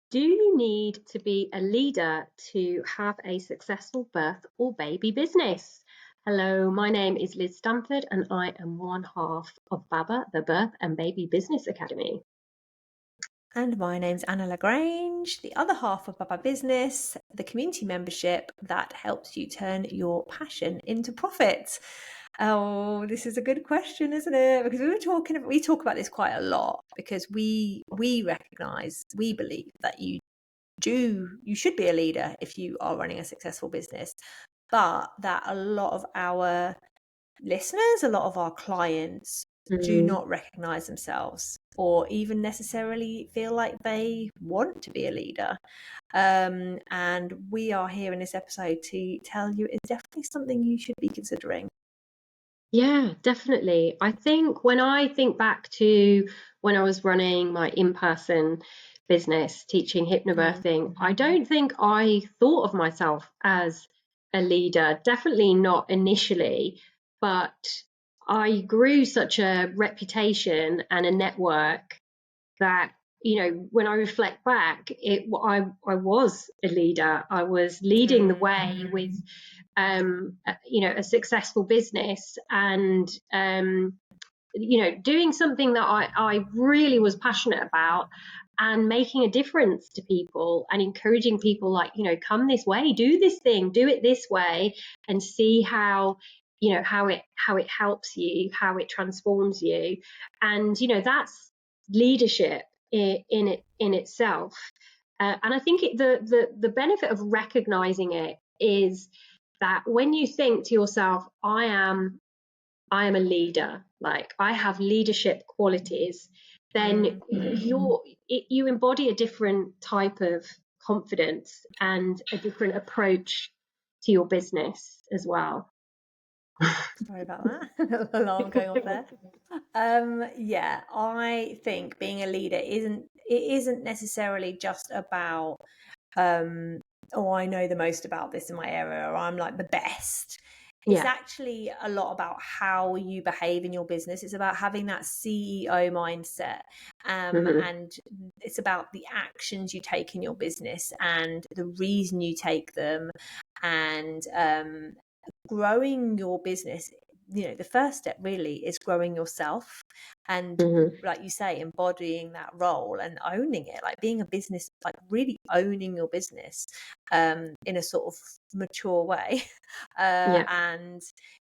Do you need to be a leader to have a successful birth or baby business? Hello, my name is Liz Stanford and I am one half of BABA, the Birth and Baby Business Academy. And my name's Anna Lagrange, the other half of Baba Business, the community membership that helps you turn your passion into profit. Oh, this is a good question, isn't it? Because we talk about this quite a lot because we recognize, we believe that you should be a leader if you are running a successful business, but that a lot of our listeners, a lot of our clients do not recognize themselves or even necessarily feel like they want to be a leader. And we are here in this episode to tell you it's definitely something you should be considering. Yeah, definitely. I think when I think back to when I was running my in-person business teaching hypnobirthing, I don't think I thought of myself as a leader, definitely not initially, but I grew such a reputation and a network that, when I reflect back, I was a leader. I was leading the way with a successful business and doing something that I really was passionate about and making a difference to people and encouraging people, like, come this way, do this thing, do it this way, and see how it helps you, how it transforms you. And that's leadership in itself. And I think the benefit of recognizing it is that when you think to yourself, I am a leader, like I have leadership qualities, then you embody a different type of confidence and a different approach to your business as well. Sorry about that. Alarm going off there. Yeah, I think being a leader isn't necessarily just about oh, I know the most about this in my area, or I'm like the best. It's Yeah. actually a lot about how you behave in your business. It's about having that CEO mindset. And it's about the actions you take in your business and the reason you take them, and growing your business. The first step really is growing yourself and, like you say, embodying that role and owning it, like being a business, like really owning your business in a sort of mature way. Yeah. And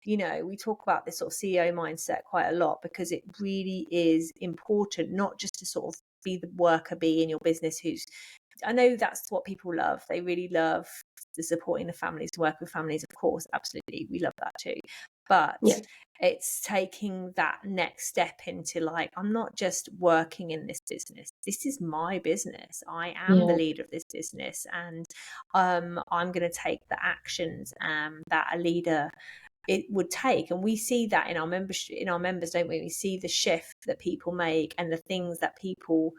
we talk about this sort of CEO mindset quite a lot because it really is important, not just to sort of be the worker bee in your business who's, I know that's what people love. They really love the supporting the families, work with families, of course, absolutely. We love that too. But Yeah. it's taking that next step into, like, I'm not just working in this business. This is my business. I am the Yeah. leader of this business, and I'm going to take the actions that a leader it would take. And we see that in our members, don't we? We see the shift that people make and the things that people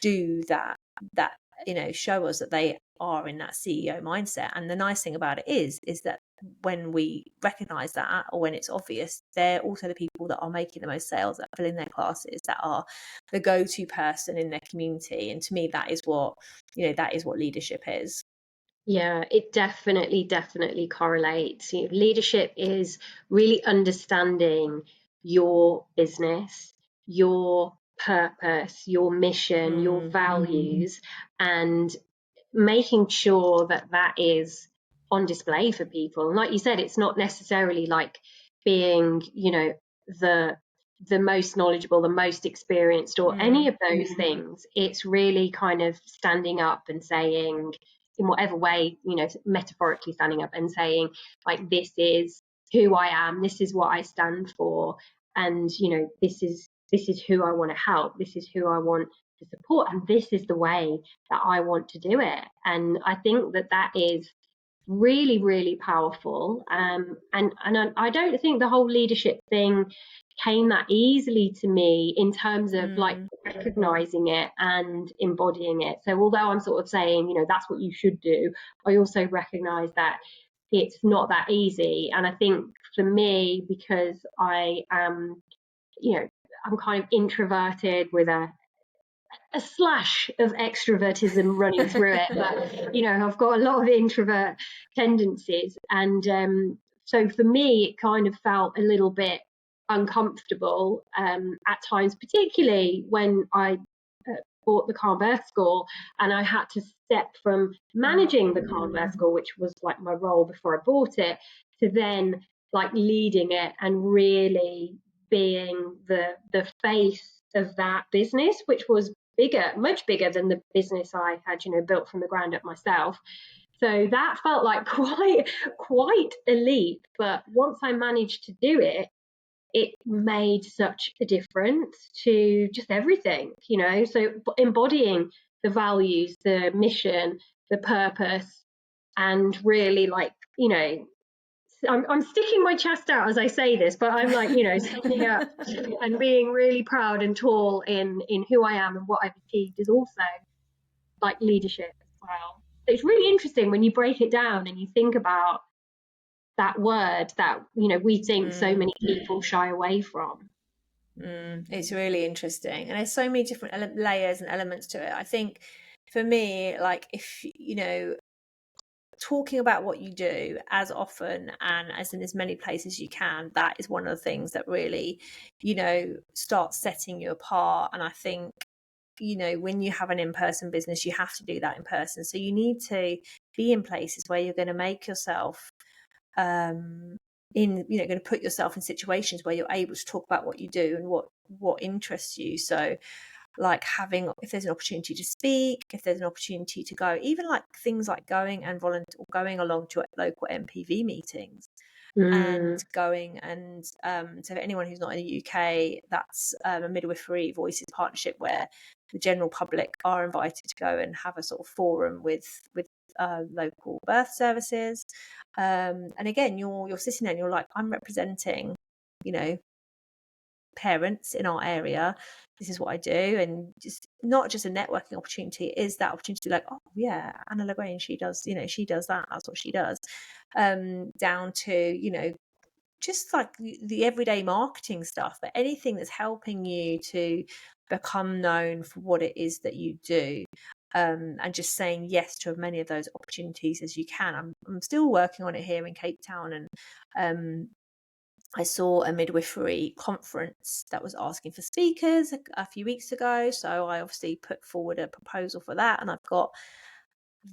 do that show us that they are in that CEO mindset. And the nice thing about it is that when we recognize that, or when it's obvious, they're also the people that are making the most sales, that are filling their classes, that are the go-to person in their community. And to me, that is what leadership is. Yeah, it definitely correlates. Leadership is really understanding your business, your purpose, your mission, your values, and making sure that that is on display for people. And like you said, it's not necessarily like being, the most knowledgeable, the most experienced, or any of those things. It's really kind of standing up and saying, in whatever way, metaphorically standing up and saying, like, this is who I am, this is what I stand for, and this is who I want to help, this is who I want to support, and this is the way that I want to do it. And I think that is really, really powerful. And I don't think the whole leadership thing came that easily to me in terms of like recognizing it and embodying it. So although I'm sort of saying, that's what you should do, I also recognize that it's not that easy. And I think for me, because I am, I'm kind of introverted with a a slash of extrovertism running through it, but I've got a lot of introvert tendencies, and so for me it kind of felt a little bit uncomfortable at times, particularly when I bought the Calm Birth School, and I had to step from managing the Calm Birth School, which was like my role before I bought it, to then like leading it and really being the face of that business, which was bigger, much bigger than the business I had, built from the ground up myself. So that felt like quite a leap. But once I managed to do it, it made such a difference to just everything, So embodying the values, the mission, the purpose, and really I'm sticking my chest out as I say this, but I'm standing up and being really proud and tall in who I am and what I've achieved is also like leadership as well. So it's really interesting when you break it down and you think about that word that we think so many people shy away from. It's really interesting, and there's so many different layers and elements to it. I think for me, like, if talking about what you do as often and as in as many places you can, that is one of the things that really starts setting you apart. And I think when you have an in-person business, you have to do that in person, so you need to be in places where you're going to make yourself going to put yourself in situations where you're able to talk about what you do and what interests you. So like if there's an opportunity to speak, if there's an opportunity to go, even like things like going and volunteer or going along to local MPV meetings and going and so for anyone who's not in the UK, that's a midwifery voices partnership where the general public are invited to go and have a sort of forum with local birth services, and again you're sitting there and you're like, I'm representing parents in our area, this is what I do. And just not just a networking opportunity, it is that opportunity to be like, oh yeah, Anna LaGrange, she does that, that's what she does, down to just like the everyday marketing stuff, but anything that's helping you to become known for what it is that you do, and just saying yes to as many of those opportunities as you can. I'm still working on it here in Cape Town, and I saw a midwifery conference that was asking for speakers a few weeks ago. So I obviously put forward a proposal for that, and I've got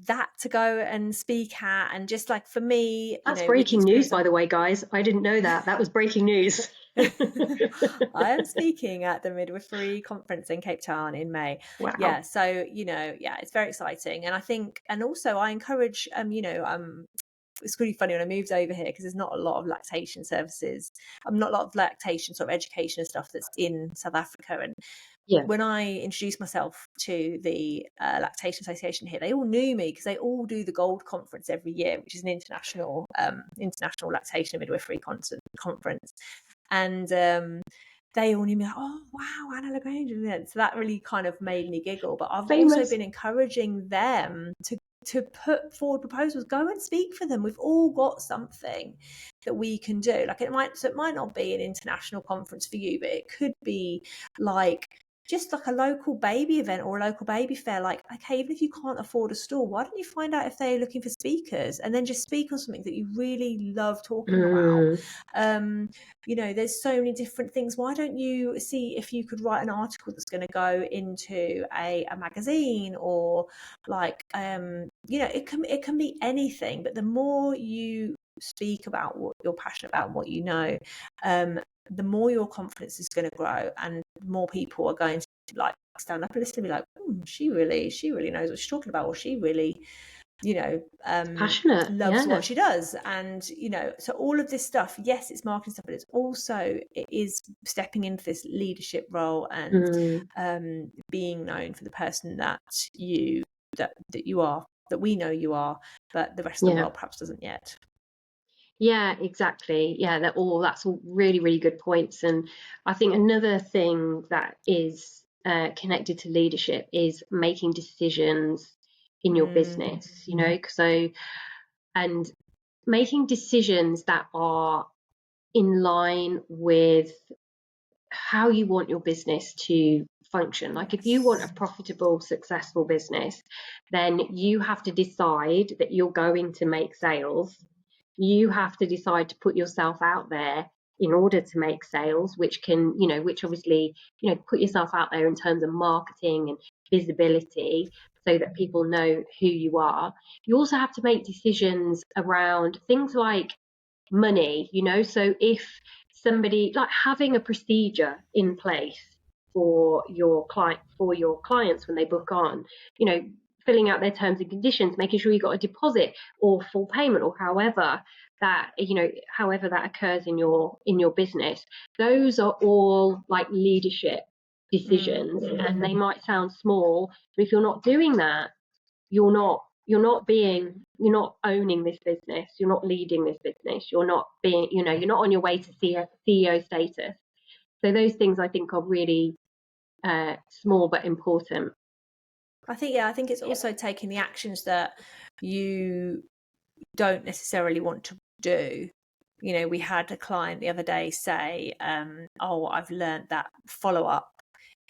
that to go and speak at. And just like for me, that's breaking news, by the way, guys. I didn't know that was breaking news. I am speaking at the midwifery conference in Cape Town in May. Wow. Yeah, so it's very exciting. And I think, and also I encourage it's really funny when I moved over here, because there's not a lot of lactation services, not a lot of lactation sort of education and stuff that's in South Africa. And when I introduced myself to the Lactation Association here, they all knew me because they all do the Gold Conference every year, which is an international lactation and midwifery conference. And they all knew me like, oh wow, Anna LaGrange. So that really kind of made me giggle. But I've also been encouraging them to put forward proposals, go and speak for them. We've all got something that we can do. Like it might not be an international conference for you, but it could be like just like a local baby event or a local baby fair. Like, okay, even if you can't afford a stall, why don't you find out if they're looking for speakers and then just speak on something that you really love talking about? There's so many different things. Why don't you see if you could write an article that's going to go into a magazine, or like it can be anything. But the more you speak about what you're passionate about and what you know, the more your confidence is going to grow, and more people are going to like stand up and listen and be like, she really knows what she's talking about, or she really passionate, loves what she does. And so all of this stuff, yes, it's marketing stuff, but it is stepping into this leadership role and being known for the person that you are, that we know you are, but the rest of the world perhaps doesn't yet. Yeah, exactly. Yeah, that's all really, really good points. And I think another thing that is connected to leadership is making decisions in your business, and making decisions that are in line with how you want your business to function. Like if you want a profitable, successful business, then you have to decide that you're going to make sales. You have to decide to put yourself out there in order to make sales, which can, which obviously, put yourself out there in terms of marketing and visibility so that people know who you are. You also have to make decisions around things like money, so if somebody, like having a procedure in place for your clients when they book on, filling out their terms and conditions, making sure you got a deposit or full payment or however that occurs in your business. Those are all like leadership decisions, and they might sound small, but if you're not doing that, you're not owning this business, you're not leading this business, you're not on your way to CEO status. So those things I think are really small but important. I think it's also taking the actions that you don't necessarily want to do. We had a client the other day say, I've learned that follow-up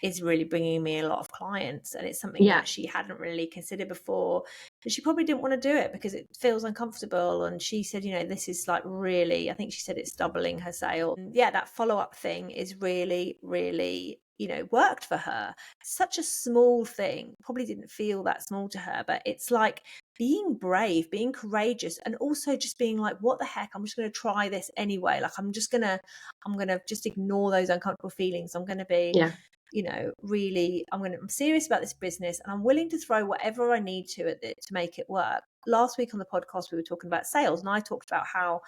is really bringing me a lot of clients, and it's something that she hadn't really considered before, but she probably didn't want to do it because it feels uncomfortable. And she said, this is like really, I think she said it's doubling her sale. And that follow-up thing is really, really worked for her. Such a small thing, probably didn't feel that small to her, but it's like being brave, being courageous, and also just being like, what the heck, I'm just going to try this anyway. Like I'm going to just ignore those uncomfortable feelings. I'm going to be really, I'm serious about this business, and I'm willing to throw whatever I need to at it to make it work. Last week on the podcast, we were talking about sales, and I talked about how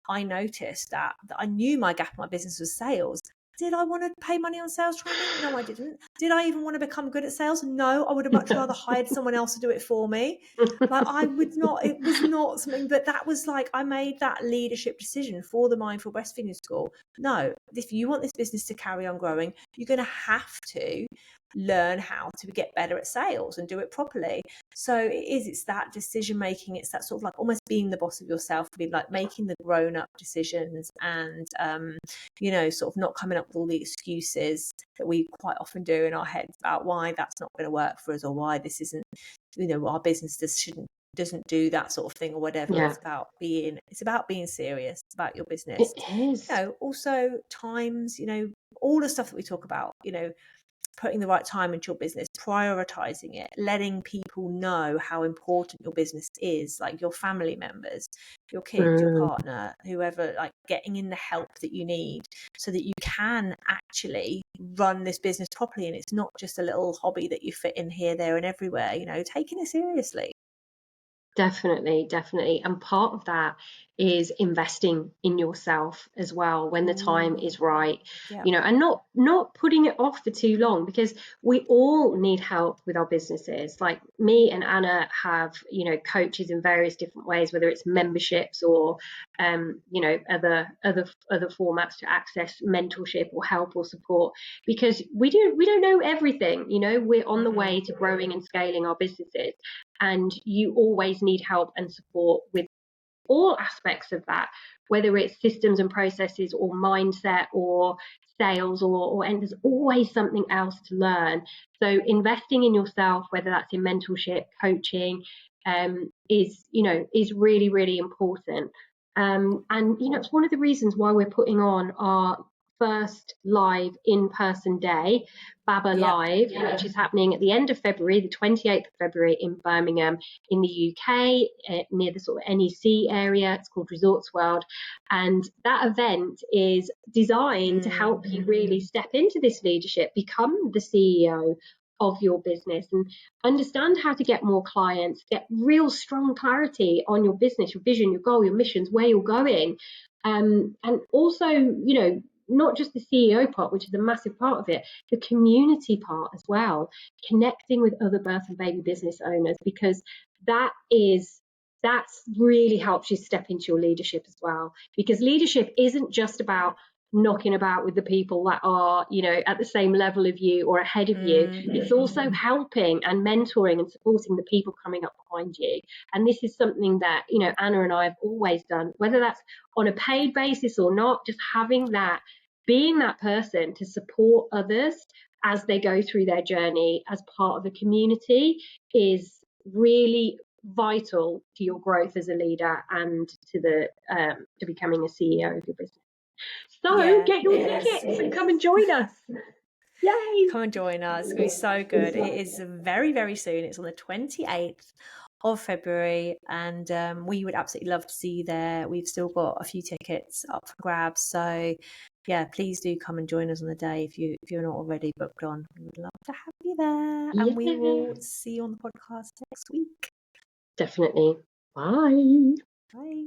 I noticed that I knew my gap in my business was sales. Did I want to pay money on sales training? No, I didn't. Did I even want to become good at sales? No, I would have much rather hired someone else to do it for me. Like I would not, it was not something, but that was like, I made that leadership decision for the Mindful Breastfeeding School. No, if you want this business to carry on growing, you're going to have to learn how to get better at sales and do it properly. So it's that decision making, it's that sort of like almost being the boss of yourself, being like making the grown up decisions, and sort of not coming up with all the excuses that we quite often do in our heads about why that's not going to work for us, or why this isn't, our business doesn't do that sort of thing or whatever. It's about being serious about your business. It is. Also times, all the stuff that we talk about, putting the right time into your business, prioritizing it, letting people know how important your business is, like your family members, your kids, your partner, whoever, like getting in the help that you need so that you can actually run this business properly, and it's not just a little hobby that you fit in here, there and everywhere, taking it seriously. Definitely. And part of that is investing in yourself as well when the time is right, and not putting it off for too long, because we all need help with our businesses. Like me and Anna have, coaches in various different ways, whether it's memberships or, other formats to access mentorship or help or support, because we don't know everything. We're on the way to growing and scaling our businesses, and you always need help and support with all aspects of that, whether it's systems and processes or mindset or sales and there's always something else to learn. So investing in yourself, whether that's in mentorship, coaching, is really, really important. And it's one of the reasons why we're putting on our first live in-person day, BABA Live, which is happening at the end of February, the 28th of February in Birmingham in the UK, near the sort of NEC area. It's called Resorts World. And that event is designed to help you really step into this leadership, become the CEO of your business, and understand how to get more clients, get real strong clarity on your business, your vision, your goal, your missions, where you're going. And also, not just the CEO part, which is a massive part of it, the community part as well, connecting with other birth and baby business owners, because that's really helps you step into your leadership as well. Because leadership isn't just about knocking about with the people that are, at the same level of you or ahead of you. It's also helping and mentoring and supporting the people coming up behind you. And this is something that, Anna and I have always done, whether that's on a paid basis or not, just having that, being that person to support others as they go through their journey as part of a community is really vital to your growth as a leader and to becoming a CEO of your business. So get your tickets and come and join us. Yay! Come and join us. It's going to be so good. It is very, very soon. It's on the 28th of February, and we would absolutely love to see you there. We've still got a few tickets up for grabs, so yeah, please do come and join us on the day if you're not already booked on. We would love to have you there, and we will see you on the podcast next week. Definitely. Bye. Bye.